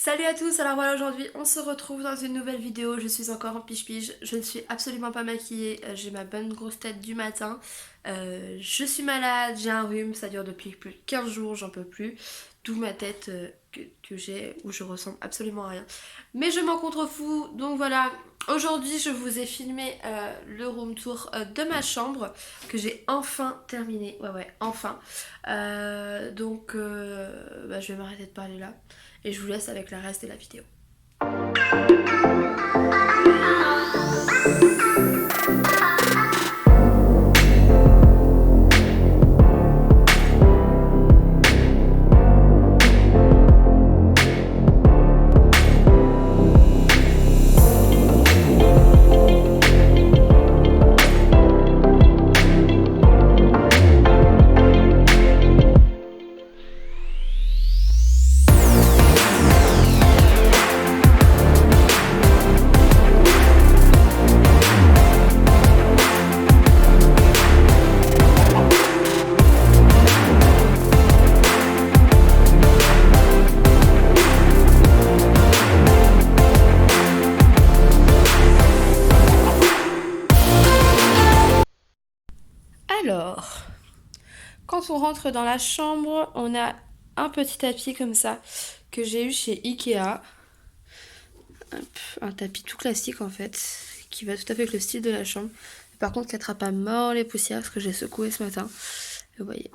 Salut à tous, alors voilà, aujourd'hui on se retrouve dans une nouvelle vidéo. Je suis encore en pige-pige, je ne suis absolument pas maquillée, j'ai ma bonne grosse tête du matin. Je suis malade, j'ai un rhume, ça dure depuis plus de 15 jours, j'en peux plus. D'où ma tête que j'ai, où je ressemble absolument à rien. Mais je m'en contrefous, donc voilà. Aujourd'hui je vous ai filmé le room tour de ma chambre que j'ai enfin terminé. Ouais, enfin. Je vais m'arrêter de parler là et je vous laisse avec le reste de la vidéo. Alors, quand on rentre dans la chambre, on a un petit tapis comme ça que j'ai eu chez Ikea. Hop, un tapis tout classique en fait, qui va tout à fait avec le style de la chambre. Par contre, qui attrape à mort les poussières parce que j'ai secoué ce matin. Vous voyez.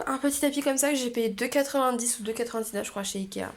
Un petit tapis comme ça que j'ai payé 2,90 ou 2,99 je crois chez Ikea.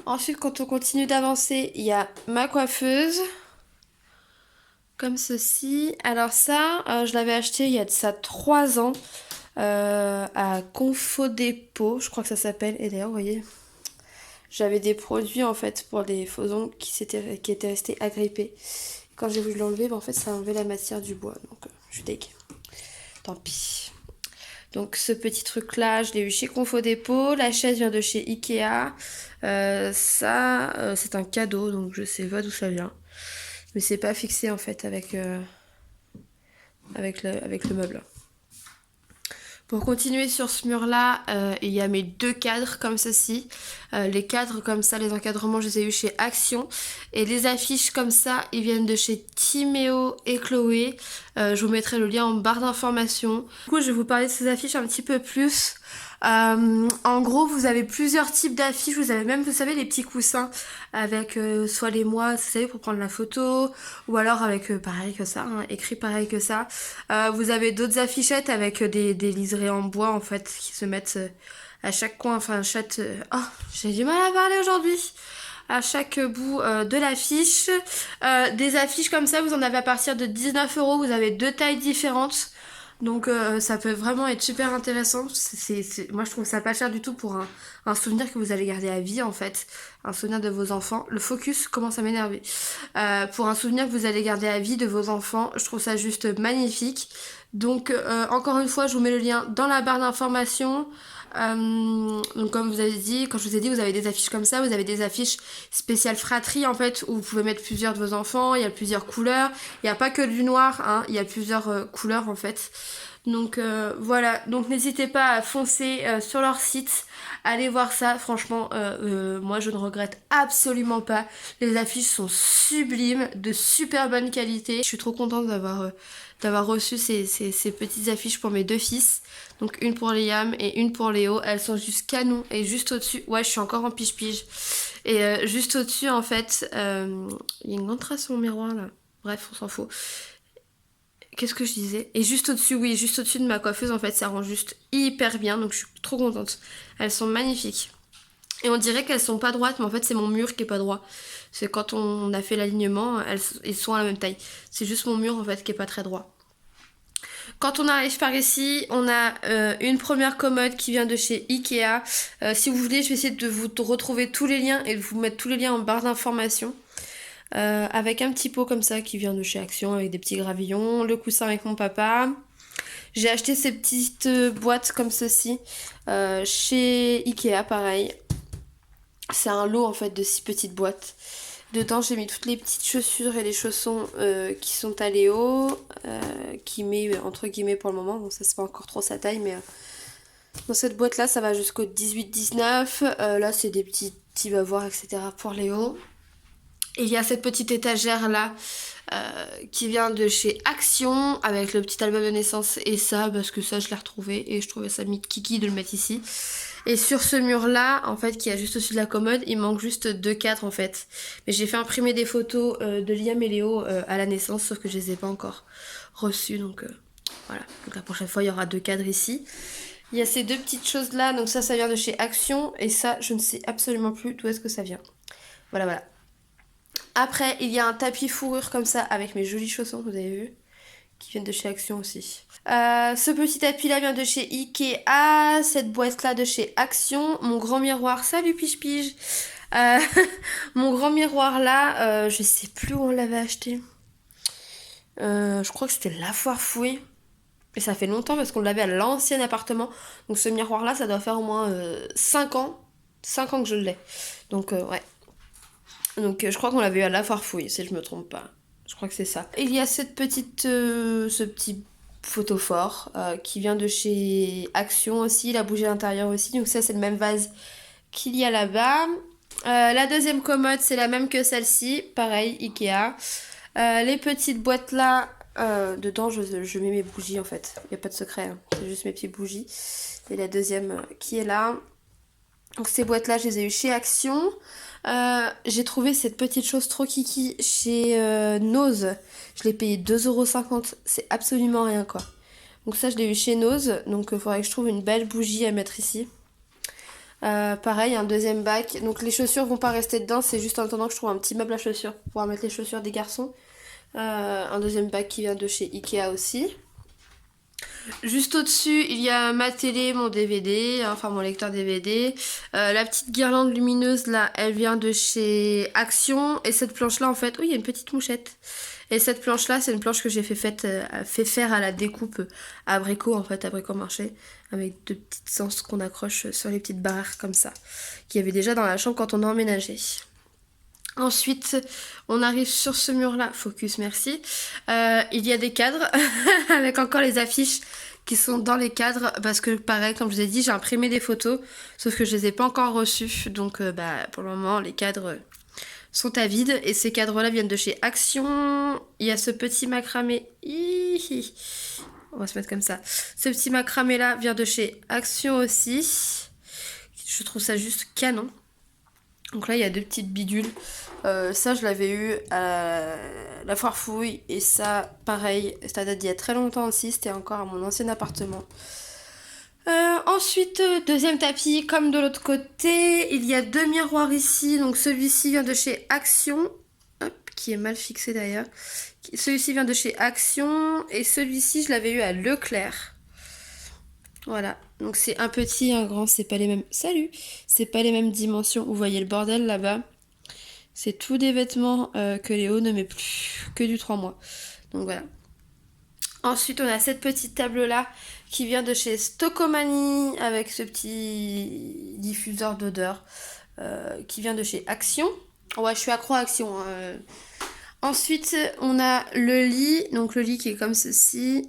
Ensuite, quand on continue d'avancer, il y a ma coiffeuse. Comme ceci. Alors ça, je l'avais acheté il y a de ça 3 ans à Confodépôt, je crois que ça s'appelle. Et d'ailleurs, vous voyez, j'avais des produits en fait pour les faux ongles qui étaient restés agrippés. Quand j'ai voulu l'enlever, en fait, ça a enlevé la matière du bois. Donc, je suis deg. Tant pis. Donc, ce petit truc-là, je l'ai eu chez Confodépôt. La chaise vient de chez Ikea. C'est un cadeau, donc je sais pas d'où ça vient. Mais c'est pas fixé en fait avec le meuble. Pour continuer sur ce mur-là, il y a mes deux cadres comme ceci. Les cadres comme ça, les encadrements, je les ai eu chez Action. Et les affiches comme ça, ils viennent de chez Timéo et Chloé. Je vous mettrai le lien en barre d'informations. Du coup, je vais vous parler de ces affiches un petit peu plus. En gros, vous avez plusieurs types d'affiches. Vous avez même, vous savez, les petits coussins avec soit les mois, vous savez, pour prendre la photo, ou alors avec pareil que ça, hein, écrit pareil que ça. Vous avez d'autres affichettes avec des liserés en bois en fait qui se mettent à chaque coin, enfin chaque... Oh, j'ai du mal à parler aujourd'hui. À chaque bout de l'affiche. Des affiches comme ça, vous en avez à partir de 19 €. Vous avez deux tailles différentes. Donc ça peut vraiment être super intéressant. Moi je trouve ça pas cher du tout pour un souvenir que vous allez garder à vie en fait. Un souvenir de vos enfants. Le focus commence à m'énerver. Pour un souvenir que vous allez garder à vie de vos enfants. Je trouve ça juste magnifique. Donc encore une fois je vous mets le lien dans la barre d'informations. Donc comme vous avez dit, quand je vous ai dit, vous avez des affiches comme ça, vous avez des affiches spéciales fratrie en fait, où vous pouvez mettre plusieurs de vos enfants, il y a plusieurs couleurs, il n'y a pas que du noir, hein, il y a plusieurs couleurs en fait. Donc voilà, donc n'hésitez pas à foncer sur leur site, allez voir ça, franchement, moi je ne regrette absolument pas. Les affiches sont sublimes, de super bonne qualité. Je suis trop contente d'avoir reçu ces petites affiches pour mes deux fils. Donc une pour Liam et une pour Léo. Elles sont juste canon. Et juste au-dessus, ouais je suis encore en pige-pige. Et juste au-dessus en fait, il y a une grande trace sur mon miroir là. Bref, on s'en fout. Qu'est-ce que je disais? Et juste au-dessus, oui, juste au-dessus de ma coiffeuse, en fait, ça rend juste hyper bien. Donc je suis trop contente. Elles sont magnifiques. Et on dirait qu'elles sont pas droites, mais en fait, c'est mon mur qui est pas droit. C'est quand on a fait l'alignement, elles sont à la même taille. C'est juste mon mur, en fait, qui est pas très droit. Quand on arrive par ici, on a une première commode qui vient de chez Ikea. Si vous voulez, je vais essayer de vous retrouver tous les liens et de vous mettre tous les liens en barre d'informations. Avec un petit pot comme ça qui vient de chez Action avec des petits gravillons, le coussin avec mon papa. J'ai acheté ces petites boîtes comme ceci chez Ikea, pareil. C'est un lot en fait de 6 petites boîtes. Dedans j'ai mis toutes les petites chaussures et les chaussons qui sont à Léo, qui met entre guillemets pour le moment, bon ça c'est pas encore trop sa taille mais Dans cette boîte là ça va jusqu'au 18-19. Là c'est des petits va-voir etc. pour Léo. Et il y a cette petite étagère là qui vient de chez Action avec le petit album de naissance et ça parce que ça je l'ai retrouvé et je trouvais ça kiki de le mettre ici. Et sur ce mur là en fait qui est juste au-dessus de la commode il manque juste 2 cadres en fait. Mais j'ai fait imprimer des photos de Liam et Léo à la naissance sauf que je les ai pas encore reçues donc voilà. Donc la prochaine fois il y aura 2 cadres ici. Il y a ces 2 petites choses là donc ça vient de chez Action et ça je ne sais absolument plus d'où est-ce que ça vient. Voilà voilà. Après, il y a un tapis fourrure comme ça avec mes jolis chaussons, vous avez vu, qui viennent de chez Action aussi. Ce petit tapis là vient de chez Ikea, cette boîte là de chez Action, mon grand miroir, salut Pige Pige. Mon grand miroir là, je sais plus où on l'avait acheté. Je crois que c'était La Foire Fouille. Et ça fait longtemps parce qu'on l'avait à l'ancien appartement. Donc ce miroir là, ça doit faire au moins 5 ans. 5 ans que je l'ai. Donc ouais. Donc je crois qu'on l'avait eu à La Foire Fouille, si je me trompe pas. Je crois que c'est ça. Il y a cette petite, ce petit photophore qui vient de chez Action aussi, la bougie à l'intérieur aussi. Donc ça c'est le même vase qu'il y a là-bas. La deuxième commode c'est la même que celle-ci, pareil Ikea. Les petites boîtes là, dedans je mets mes bougies en fait. Il n'y a pas de secret, hein. C'est juste mes petites bougies. Et la deuxième qui est là. Donc ces boîtes là je les ai eues chez Action. J'ai trouvé cette petite chose trop kiki chez Nose. Je l'ai payé 2,50€. C'est absolument rien quoi. Donc ça je l'ai eu chez Nose. Donc il faudrait que je trouve une belle bougie à mettre ici. Pareil, un deuxième bac. Donc les chaussures vont pas rester dedans. C'est juste en attendant que je trouve un petit meuble à chaussures pour pouvoir mettre les chaussures des garçons. Un deuxième bac qui vient de chez Ikea aussi. Juste au-dessus, il y a ma télé, mon DVD, enfin mon lecteur DVD. La petite guirlande lumineuse là, elle vient de chez Action. Et cette planche là, en fait, oui, il y a une petite mouchette. Et cette planche là, c'est une planche que j'ai fait faire à la découpe à Brico, en fait, à Brico Marché. Avec 2 petites sens qu'on accroche sur les petites barres comme ça. Qu'il y avait déjà dans la chambre quand on a emménagé. Ensuite, on arrive sur ce mur-là, focus, merci. Il y a des cadres avec encore les affiches qui sont dans les cadres parce que pareil, comme je vous ai dit, j'ai imprimé des photos, sauf que je les ai pas encore reçues. Donc pour le moment, les cadres sont à vide et ces cadres-là viennent de chez Action. Il y a ce petit macramé. On va se mettre comme ça. Ce petit macramé-là vient de chez Action aussi. Je trouve ça juste canon. Donc là, il y a 2 petites bidules. Ça, je l'avais eu à la Foire Fouille. Et ça, pareil, ça date d'il y a très longtemps aussi. C'était encore à mon ancien appartement. Ensuite, deuxième tapis, comme de l'autre côté. Il y a 2 miroirs ici. Donc celui-ci vient de chez Action. Hop, qui est mal fixé d'ailleurs. Celui-ci vient de chez Action. Et celui-ci, je l'avais eu à Leclerc. Voilà, donc c'est un petit, un grand, c'est pas les mêmes. Salut! C'est pas les mêmes dimensions. Vous voyez le bordel là-bas? C'est tous des vêtements que Léo ne met plus, que du 3 mois. Donc voilà. Ensuite, on a cette petite table-là qui vient de chez Stockomanie avec ce petit diffuseur d'odeur qui vient de chez Action. Ouais, je suis accro à Action. Ensuite, on a le lit. Donc le lit qui est comme ceci.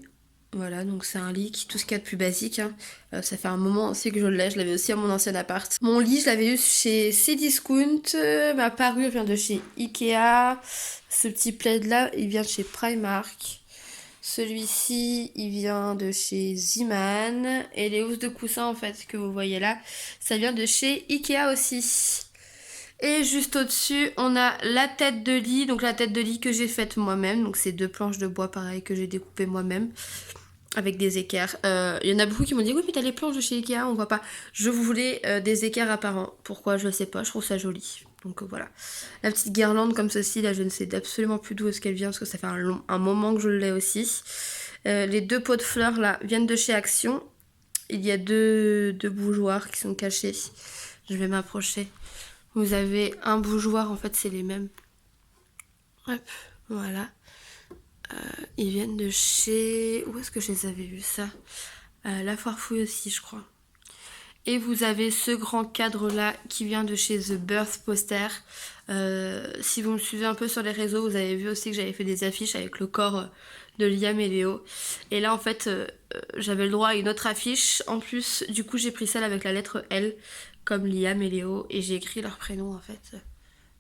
Voilà, donc c'est un lit qui tout ce qu'il y a de plus basique. Hein. Ça fait un moment aussi que je l'ai. Je l'avais aussi à mon ancien appart. Mon lit, je l'avais eu chez Cdiscount. Ma parure vient de chez Ikea. Ce petit plaid là, il vient de chez Primark. Celui-ci, il vient de chez Ziman. Et les housses de coussin, en fait, que vous voyez là, ça vient de chez Ikea aussi. Et juste au-dessus, on a la tête de lit. Donc la tête de lit que j'ai faite moi-même. Donc c'est 2 planches de bois, pareil, que j'ai découpées moi-même. Avec des équerres. Il y en a beaucoup qui m'ont dit oui mais t'as les planches de chez Ikea, on voit pas. Je voulais des équerres apparents. Pourquoi je sais pas, je trouve ça joli. Donc voilà. La petite guirlande comme ceci, là je ne sais absolument plus d'où est-ce qu'elle vient parce que ça fait un moment que je l'ai aussi. Les 2 pots de fleurs là viennent de chez Action. Il y a 2 bougeoirs qui sont cachés. Je vais m'approcher. Vous avez un bougeoir, en fait c'est les mêmes. Hop, voilà. Ils viennent de chez... Où est-ce que je les avais vus ça? La Foire Fouille aussi, je crois. Et vous avez ce grand cadre-là qui vient de chez The Birth Poster. Si vous me suivez un peu sur les réseaux, vous avez vu aussi que j'avais fait des affiches avec le corps de Liam et Léo. Et là en fait j'avais le droit à une autre affiche. En plus du coup j'ai pris celle avec la lettre L comme Liam et Léo et j'ai écrit leur prénom en fait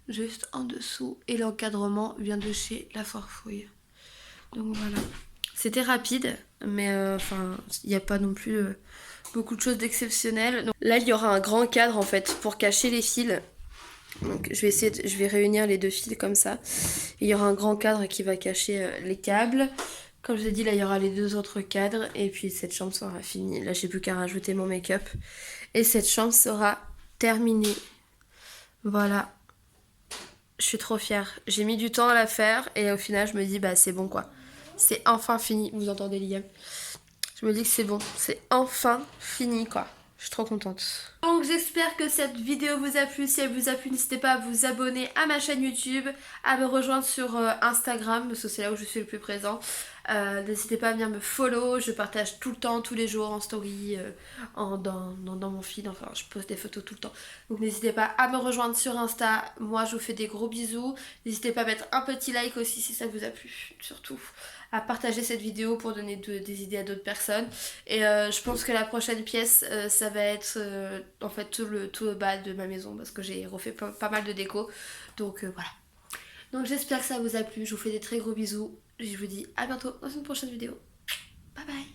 juste en dessous. Et l'encadrement vient de chez La Farfouille. Donc voilà. C'était rapide mais enfin il n'y a pas non plus beaucoup de choses d'exceptionnel. Donc, là il y aura un grand cadre en fait pour cacher les fils. Donc je vais réunir les deux fils comme ça. Et il y aura un grand cadre qui va cacher les câbles. Comme je l'ai dit, là il y aura les deux autres cadres. Et puis cette chambre sera finie. Là j'ai plus qu'à rajouter mon make-up. Et cette chambre sera terminée. Voilà. Je suis trop fière. J'ai mis du temps à la faire. Et au final je me dis bah c'est bon quoi. C'est enfin fini. Vous entendez Liam? Je me dis que c'est bon. C'est enfin fini quoi. Je suis trop contente. Donc j'espère que cette vidéo vous a plu. Si elle vous a plu, n'hésitez pas à vous abonner à ma chaîne YouTube, à me rejoindre sur Instagram, parce que c'est là où je suis le plus présent. N'hésitez pas à venir me follow, je partage tout le temps, tous les jours en story, dans mon feed, enfin je poste des photos tout le temps. Donc n'hésitez pas à me rejoindre sur Insta, moi je vous fais des gros bisous. N'hésitez pas à mettre un petit like aussi si ça vous a plu, surtout à partager cette vidéo pour donner des idées à d'autres personnes. Et je pense que la prochaine pièce, ça va être en fait tout le bas de ma maison parce que j'ai refait pas mal de déco. Donc voilà. Donc j'espère que ça vous a plu. Je vous fais des très gros bisous. Je vous dis à bientôt dans une prochaine vidéo. Bye bye.